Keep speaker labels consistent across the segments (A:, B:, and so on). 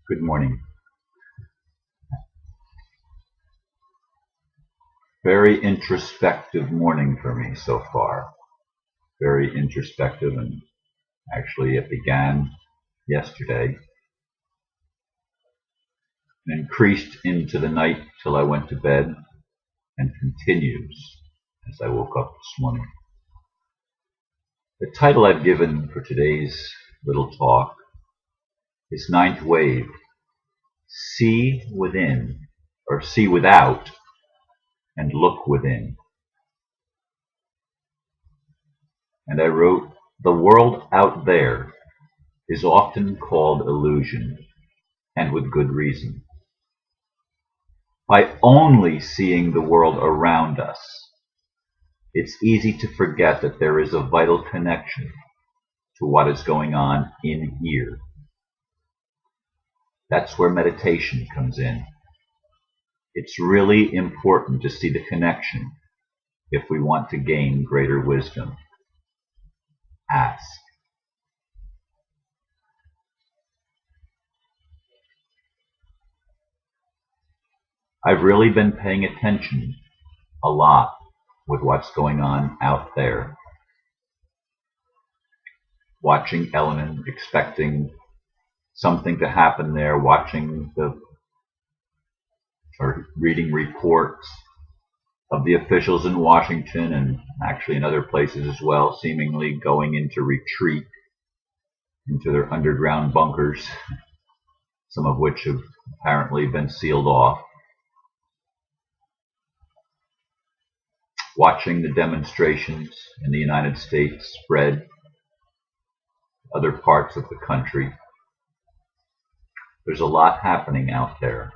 A: Good morning. Very introspective morning for me so far. Very introspective, and actually it began yesterday and increased into the night till I went to bed and continues as I woke up this morning. The title I've given for today's little talk is Ninth Wave. See within, or see without, and look within. And I wrote, the world out there is often called illusion, and with good reason. By only seeing the world around us, it's easy to forget that there is a vital connection to what is going on in here. That's where meditation comes in. It's really important to see the connection if we want to gain greater wisdom. Ask. I've really been paying attention a lot with what's going on out there. Watching Ellen, expecting something to happen there, or reading reports of the officials in Washington and actually in other places as well, seemingly going into retreat into their underground bunkers, some of which have apparently been sealed off. Watching the demonstrations in the United States spread to other parts of the country. There's a lot happening out there.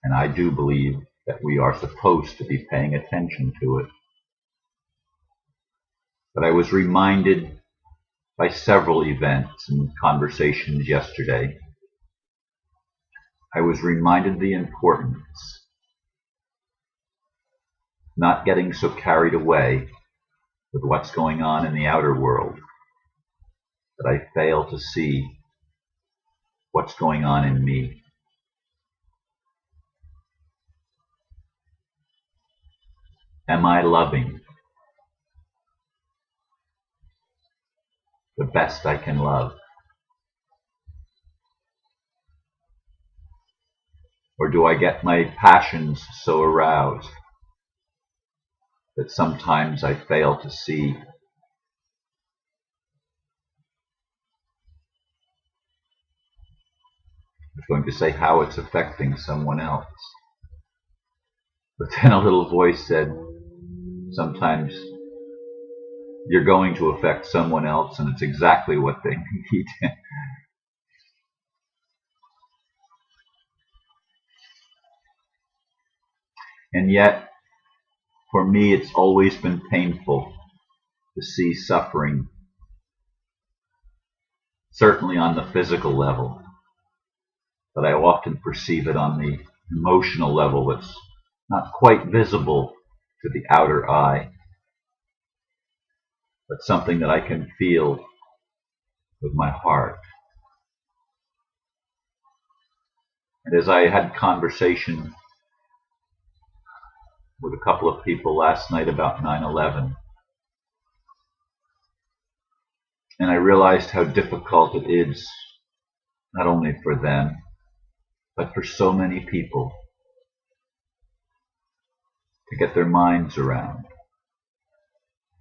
A: And I do believe that we are supposed to be paying attention to it. But I was reminded by several events and conversations yesterday. I was reminded the importance not getting so carried away with what's going on in the outer world that I fail to see what's going on in me. Am I loving the best I can love? Or do I get my passions so aroused that sometimes I fail to see I was going to say how it's affecting someone else. But then a little voice said, sometimes you're going to affect someone else and it's exactly what they need. And yet, for me, it's always been painful to see suffering, certainly on the physical level, but I often perceive it on the emotional level that's not quite visible to the outer eye, but something that I can feel with my heart. And as I had conversation with a couple of people last night about 9/11, and I realized how difficult it is, not only for them, but for so many people to get their minds around.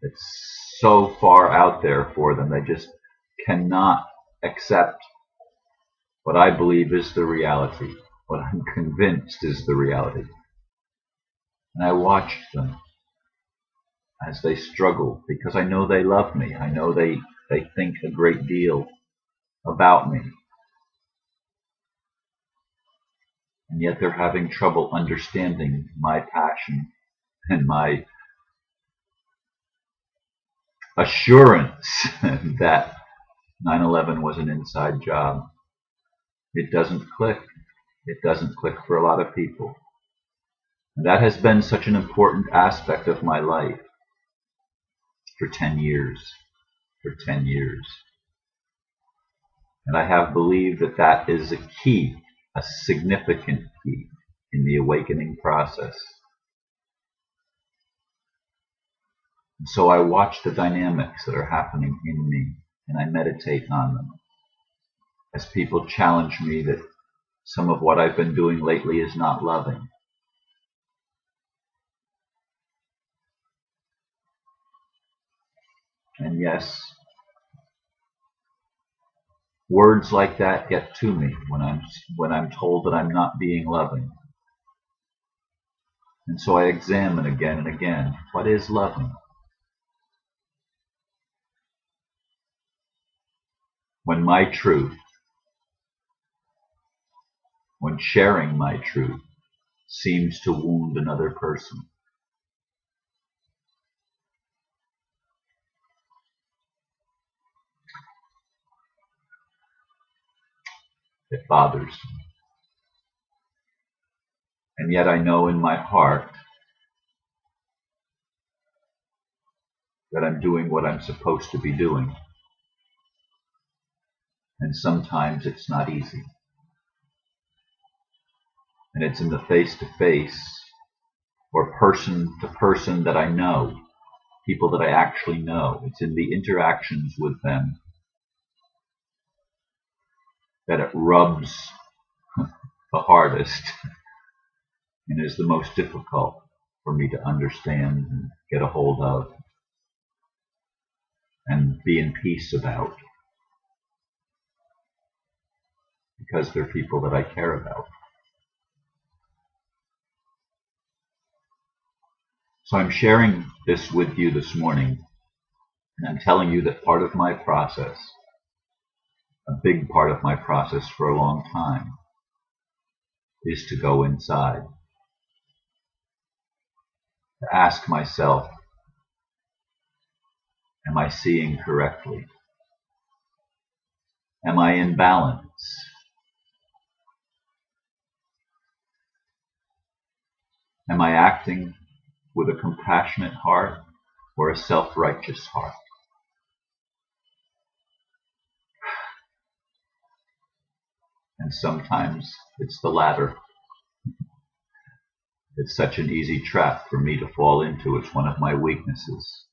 A: It's so far out there for them, they just cannot accept what I believe is the reality, what I'm convinced is the reality. And I watched them as they struggle, because I know they love me. I know they think a great deal about me. And yet they're having trouble understanding my passion and my assurance that 9/11 was an inside job. It doesn't click. It doesn't click for a lot of people. And that has been such an important aspect of my life for 10 years. For 10 years. And I have believed that that is a key, a significant key in the awakening process. And so I watch the dynamics that are happening in me, and I meditate on them. As people challenge me that some of what I've been doing lately is not loving. And yes, words like that get to me when I'm told that I'm not being loving. And so I examine again and again, what is loving? When my truth, when sharing my truth, seems to wound another person. It bothers me. And yet I know in my heart that I'm doing what I'm supposed to be doing. And sometimes it's not easy. And it's in the face-to-face or person-to-person that I know, people that I actually know. It's in the interactions with them that it rubs the hardest and is the most difficult for me to understand and get a hold of and be in peace about, because they're people that I care about. So I'm sharing this with you this morning, and I'm telling you that part of my process, a big part of my process for a long time, is to go inside, to ask myself, am I seeing correctly? Am I in balance? Am I acting with a compassionate heart or a self-righteous heart? And sometimes it's the latter. It's such an easy trap for me to fall into. It's one of my weaknesses.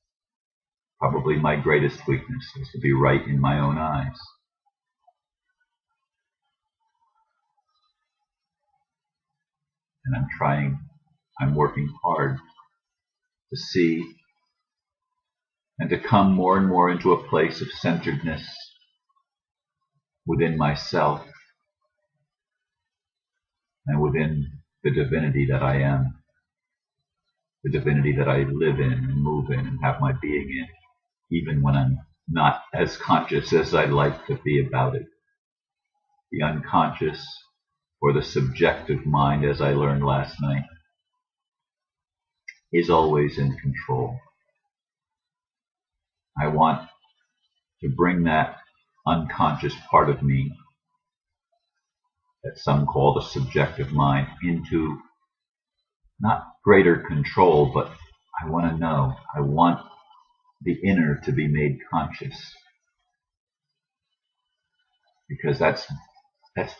A: Probably my greatest weakness is to be right in my own eyes. And I'm working hard to see and to come more and more into a place of centeredness within myself and within the divinity that I am, the divinity that I live in and move in and have my being in, even when I'm not as conscious as I'd like to be about it. The unconscious, or the subjective mind, as I learned last night, is always in control. I want to bring that unconscious part of me that some call the subjective mind into not greater control, but I want to know. I want the inner to be made conscious, because that's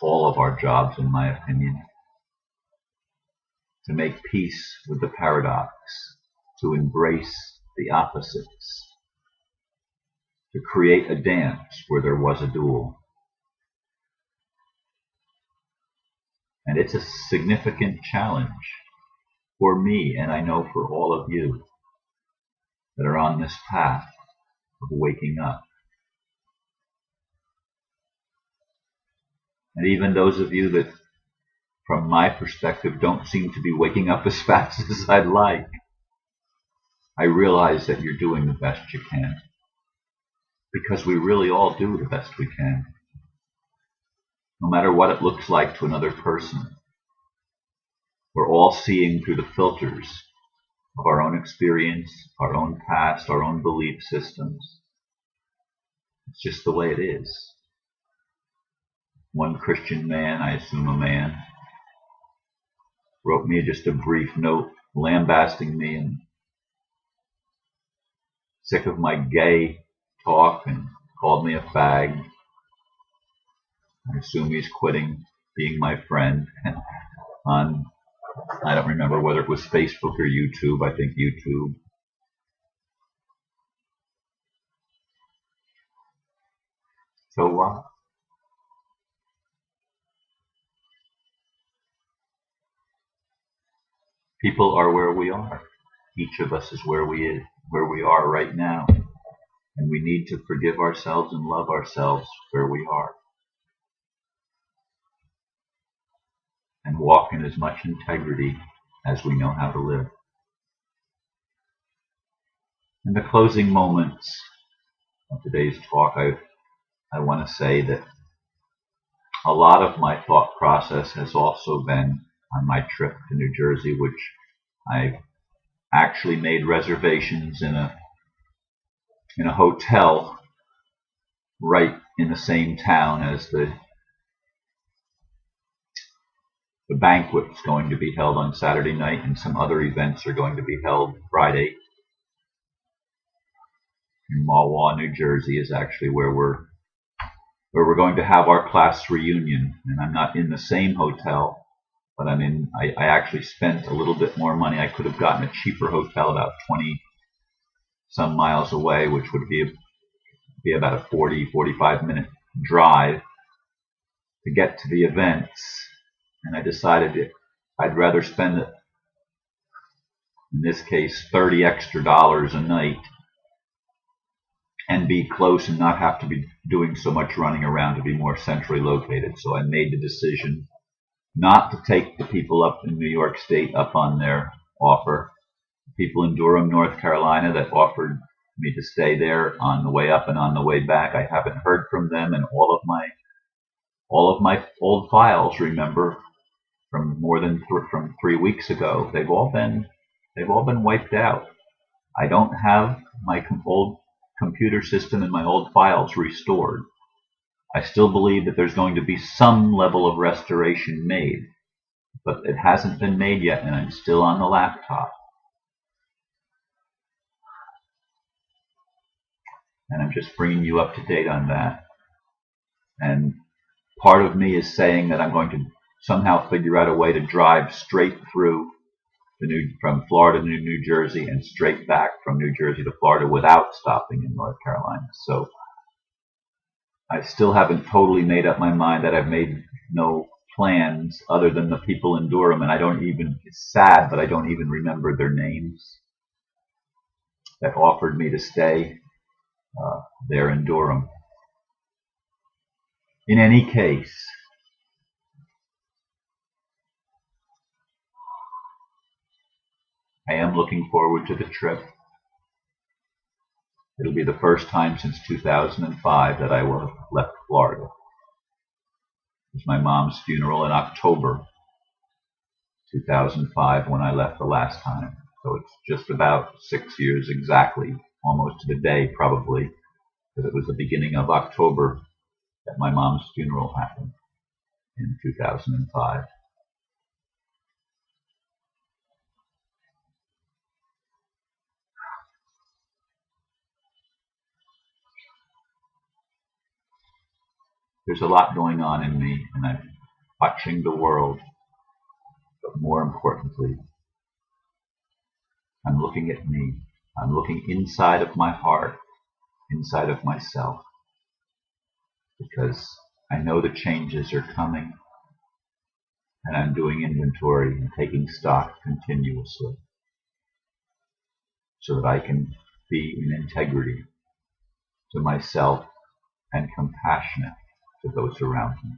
A: all of our jobs, in my opinion. To make peace with the paradox, to embrace the opposites, to create a dance where there was a duel. And it's a significant challenge for me, and I know for all of you that are on this path of waking up. And even those of you that, from my perspective, don't seem to be waking up as fast as I'd like, I realize that you're doing the best you can. Because we really all do the best we can. No matter what it looks like to another person. We're all seeing through the filters of our own experience, our own past, our own belief systems. It's just the way it is. One Christian man, I assume a man, wrote me just a brief note lambasting me and sick of my gay talk and called me a fag. I assume he's quitting being my friend on, I don't remember whether it was Facebook or YouTube. I think YouTube. So what? People are where we are. Each of us is where we are right now. And we need to forgive ourselves and love ourselves where we are. And walk in as much integrity as we know how to live. In the closing moments of today's talk, I want to say that a lot of my thought process has also been on my trip to New Jersey, which I actually made reservations in a hotel right in the same town as the banquet's going to be held on Saturday night, and some other events are going to be held Friday. In Mahwah, New Jersey is actually where we're going to have our class reunion. And I'm not in the same hotel, but I actually spent a little bit more money. I could have gotten a cheaper hotel about 20 some miles away, which would be about a 45 minute drive to get to the events. And I decided I'd rather spend, in this case, $30 extra a night and be close and not have to be doing so much running around, to be more centrally located. So I made the decision not to take the people up in New York State up on their offer. People in Durham, North Carolina, that offered me to stay there on the way up and on the way back, I haven't heard from them, and all of my old files, remember, from from 3 weeks ago, they've all been wiped out. I don't have my old computer system and my old files restored. I still believe that there's going to be some level of restoration made, but it hasn't been made yet, and I'm still on the laptop. And I'm just bringing you up to date on that. And part of me is saying that I'm going to somehow figure out a way to drive straight through from Florida to New Jersey and straight back from New Jersey to Florida without stopping in North Carolina. So I still haven't totally made up my mind. That I've made no plans other than the people in Durham, and it's sad, but I don't even remember their names, that offered me to stay there in Durham. In any case, I am looking forward to the trip. It'll be the first time since 2005 that I will have left Florida. It was my mom's funeral in October 2005 when I left the last time. So it's just about 6 years exactly, almost to the day probably, because it was the beginning of October that my mom's funeral happened in 2005. There's a lot going on in me, and I'm watching the world, but more importantly, I'm looking at me. I'm looking inside of my heart, inside of myself, because I know the changes are coming, and I'm doing inventory and taking stock continuously so that I can be in integrity to myself and compassionate to those around me.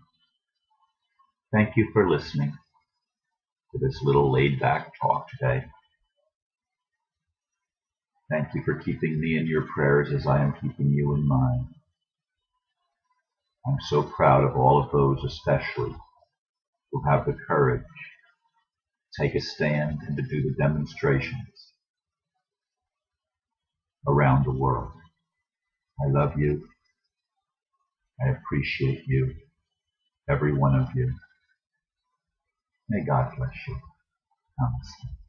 A: Thank you for listening to this little laid-back talk today. Thank you for keeping me in your prayers as I am keeping you in mine. I'm so proud of all of those, especially, who have the courage to take a stand and to do the demonstrations around the world. I love you. I appreciate you, every one of you. May God bless you. Namaste.